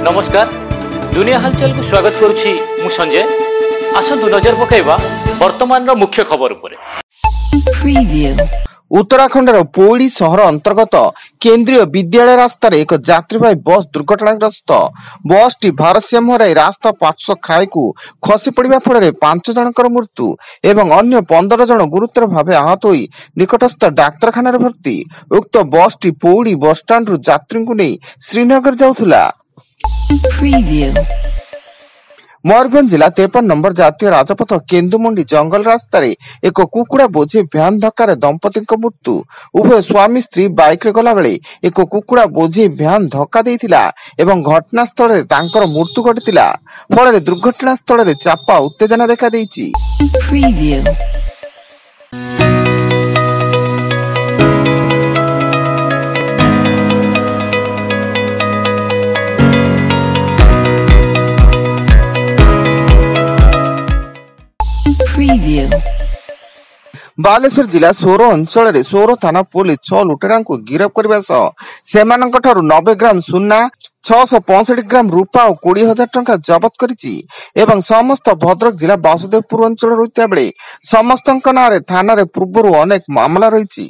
नमस्कार दुनिया हालचाल को स्वागत करुछि मु संजय। आसंतु नजर पकाइबा वर्तमान रो मुख्य खबर उपरे। उत्तराखंडर पौड़ी सहर अंतर्गत केंद्रीय विद्यालय रास्तार एक यात्रीवाही बस दुर्घटनाग्रस्त। बस टी भारसाम्य हराई रास्ता पार्श्व खाई को खसी पड़ा फल 5 जनकर मृत्यु एवं अन्य 15 जन गुरुतर भाव आहत होई निकटस्थ डाक्तरखाना भर्ती। उक्त बस टी पौड़ी बस स्टाण्ड रु यात्री को नहीं श्रीनगर जाउथुला। मयूरभंज जिला 53 नंबर जातीय राजपथ केन्दुमंडी जंगल रास्तार एक कुकुड़ा बोझे भ्यान धक्कार दंपति मृत्यु। उभय स्वामी स्त्री बाइक रे गला बेले एक कुकुड़ा बोझे भ्यान धक्का देइथिला एवं घटनास्थल रे तांकर मृत्यु घटिथिला। फल दुर्घटना स्थल रे चापा उत्तेजना देखा देइछि। बालेश्वर जिला सोर अंचल सोर थाना पुलिस 6 लुटेरा को गिरफ्त करने सह सेमानंक ठारू 90 ग्राम सुना 665 ग्राम रूपा और 20,000 टंका जबत करिछि एवं समस्त भद्रक जिला वासुदेवपुर अंचल रहिता बेले समस्तक नारे थाना रे पूर्वरु अनेक मामला रहिछि।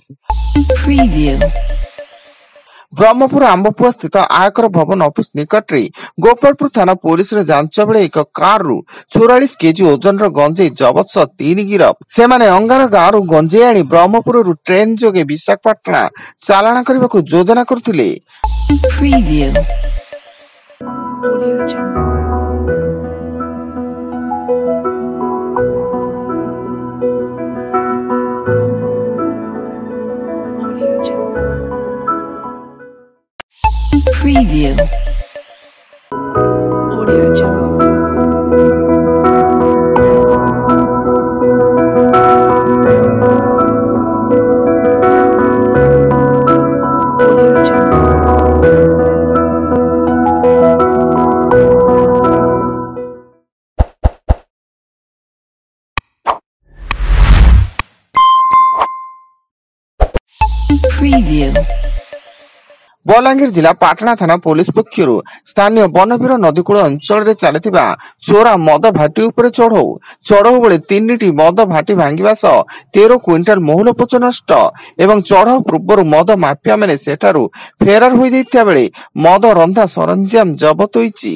ब्रह्मपुर आंबपुआ स्थित आयकर भवन ऑफिस निकट रे गोपालपुर थाना पुलिस रे जांच बेले एक कार रु 44 केजी ओजन रो गंजेई जबत सह 3 गिरफ। सेमाने अंगार गाँव रु गंजेई आनी ब्रह्मपुर रु ट्रेन जोगे विशाखापाटना चालाण करने को योजना करथिले। Preview. Audio Jungle. Audio Jungle. Preview. Balangir जिला पाटना थाना पुलिस पक्षरु स्थानीय बनवीर नदीकूल अंचल रे चलिथिबा चोरा मद भाटी उपरे चढ़ऊ बेले 3टी मद भाटी भांगिबा सह 13 क्विंटाल महुल पोच नष्ट एवं चढ़ऊ पूर्व मद माफिया माने सेठारु फेरार होई जाइतिया बेले मद रंधा सरंजाम जबत होईछि।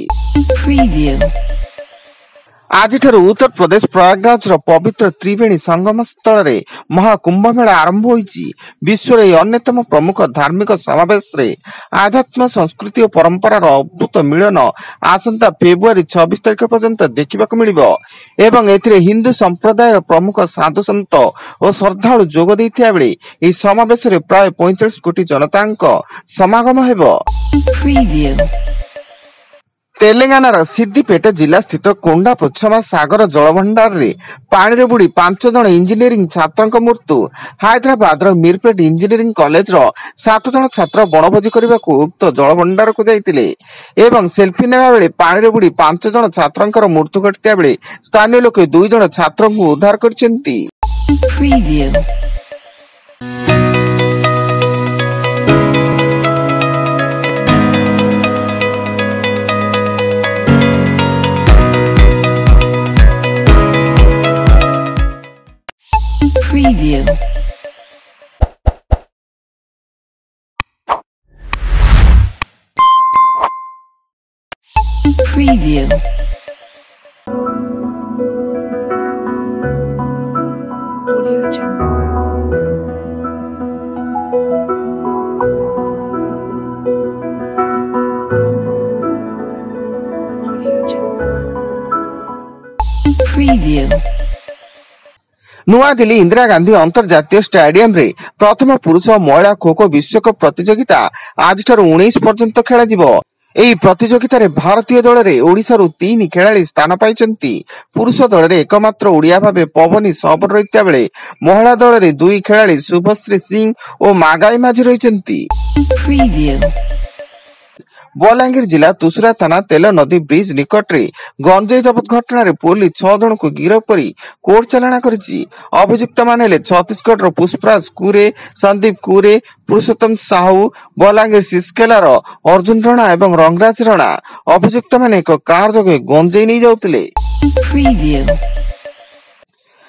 आज उत्तर प्रदेश प्रयागराज पवित्र त्रिवेणी संगम स्थल रे महाकुंभ मेला आरंभ होईछि। विश्व रे अन्यतम प्रमुख धार्मिक समावेश रे आध्यात्म संस्कृति और परंपरार अद्भुत मिलन आसंता फेब्रुआरी 26 तारिख पर्यंत देखिबाक मिलिबो एवं एथिरे हिंदू संप्रदायर प्रमुख साधु संत और श्रद्धालु जोग दैथिया बेले एही समावेश रे प्राय 45 कोटी जनतांक समागम हेबो। तेलंगानार सिद्दिपेट जिला स्थित कोंडा पोछमा सागर जलभंडार रे पानी रे बुड़ी 5 जन इंजीनियरिंग छात्रक मृत्यु। हैदराबाद मीरपेट इंजीनियरिंग कॉलेज 7 जन छात्र बनभोजी करने को उक्त जलभंडार को जाइतिले एवं सेल्फी नेबा बेले पानी रे बुड़ी 5 जन छात्रंकर मृत्यु घटिया बेले स्थानीय लोक 2 जन छात्र को उद्धार करछन्ती। Preview. Preview. Audio Jungle. Audio Jungle. Preview. नुआ दिल्ली इंदिरा गांधी अंतर्जातीय स्टेडियम रे प्रथम पुरुष और महिला खो खो विश्वकप प्रतियोगिता आज 19 पर्यंत खेला जिवो। एही प्रतियोगिता रे भारतीय दल रे ओडिसा रु 3 खेलाड़ी स्थान पाइचंती। पुरुष दल रे एकमात्र ओडिया भाबे पवनी सबर रहिता बेले महिला दल रे 2 खेलाड़ी शुभश्री सिंह और मागाई माझी रहिचंती। बलांगीर जिला तुसुरा थाना तेल नदी ब्रिज निकट में गंजेई जबत घटना पुलिस 6 जन को गिरफ्त कर कोर्ट चालाण करिछि। अभियुक्त माने छत्तीसगढ़ पुष्पराज कुरे, संदीप कुरे, पुरुषोत्तम साहू, बलांगीर सिस्केलार अर्जुन रणा एवं रंगराज रणा। अभियुक्त माने एक कार जगे गंजेई नहीं जाउतिले।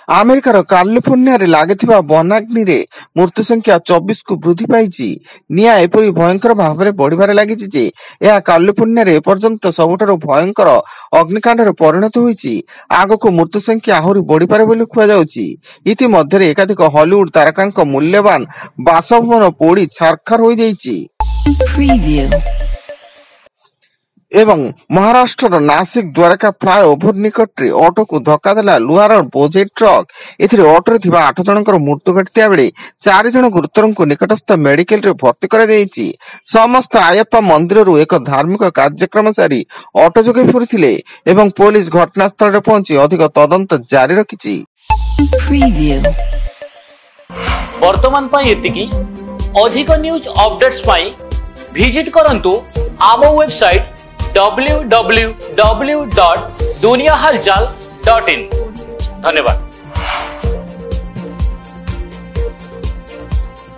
अमेरिकार कालिफोर्निया रे लागिथिबा वनाग्नि रे मृत्यु संख्या 24 को वृद्धि पाइछि। निया एपरि भयंकर भाव में बढ़िबारे लागिछि जे यह कालिफोर्निया रे पर्यंत सबुठारु भयंकर अग्निकांड रे परिणत होइछि। आगको मृत्यु संख्या आहुरी बढ़ी पारे बोली कुआ जाउछि। इति मध्यरे एकाधिक हॉलीवुड तारकांक मूल्यवान बासभवन पोड़ी छारखार होई जाइछि। एवं महाराष्ट्र नासिक द्वारका फ्लाई ओभर निकट रे ऑटो को धक्का देला लुहार बोझे ट्रक। एथिरे ऑटो रे थिबा 8 जनकर मृत्यु घटिया बेले 4 जन गुरुतर को निकटस्थ मेडिकल रे भर्ती करा जायछि। समस्त आयप्पा मंदिर रु एक धार्मिक कार्यक्रम सारी ऑटो जोगे फुरिथिले एवं पुलिस घटनास्थल रे पहुंची अधिक तदंत जारी रखिछि। वर्तमान पई एतिकी अधिक न्यूज अपडेट्स पई विजिट करंतु आम वेबसाइट www.duniyahalchal.in। धन्यवाद।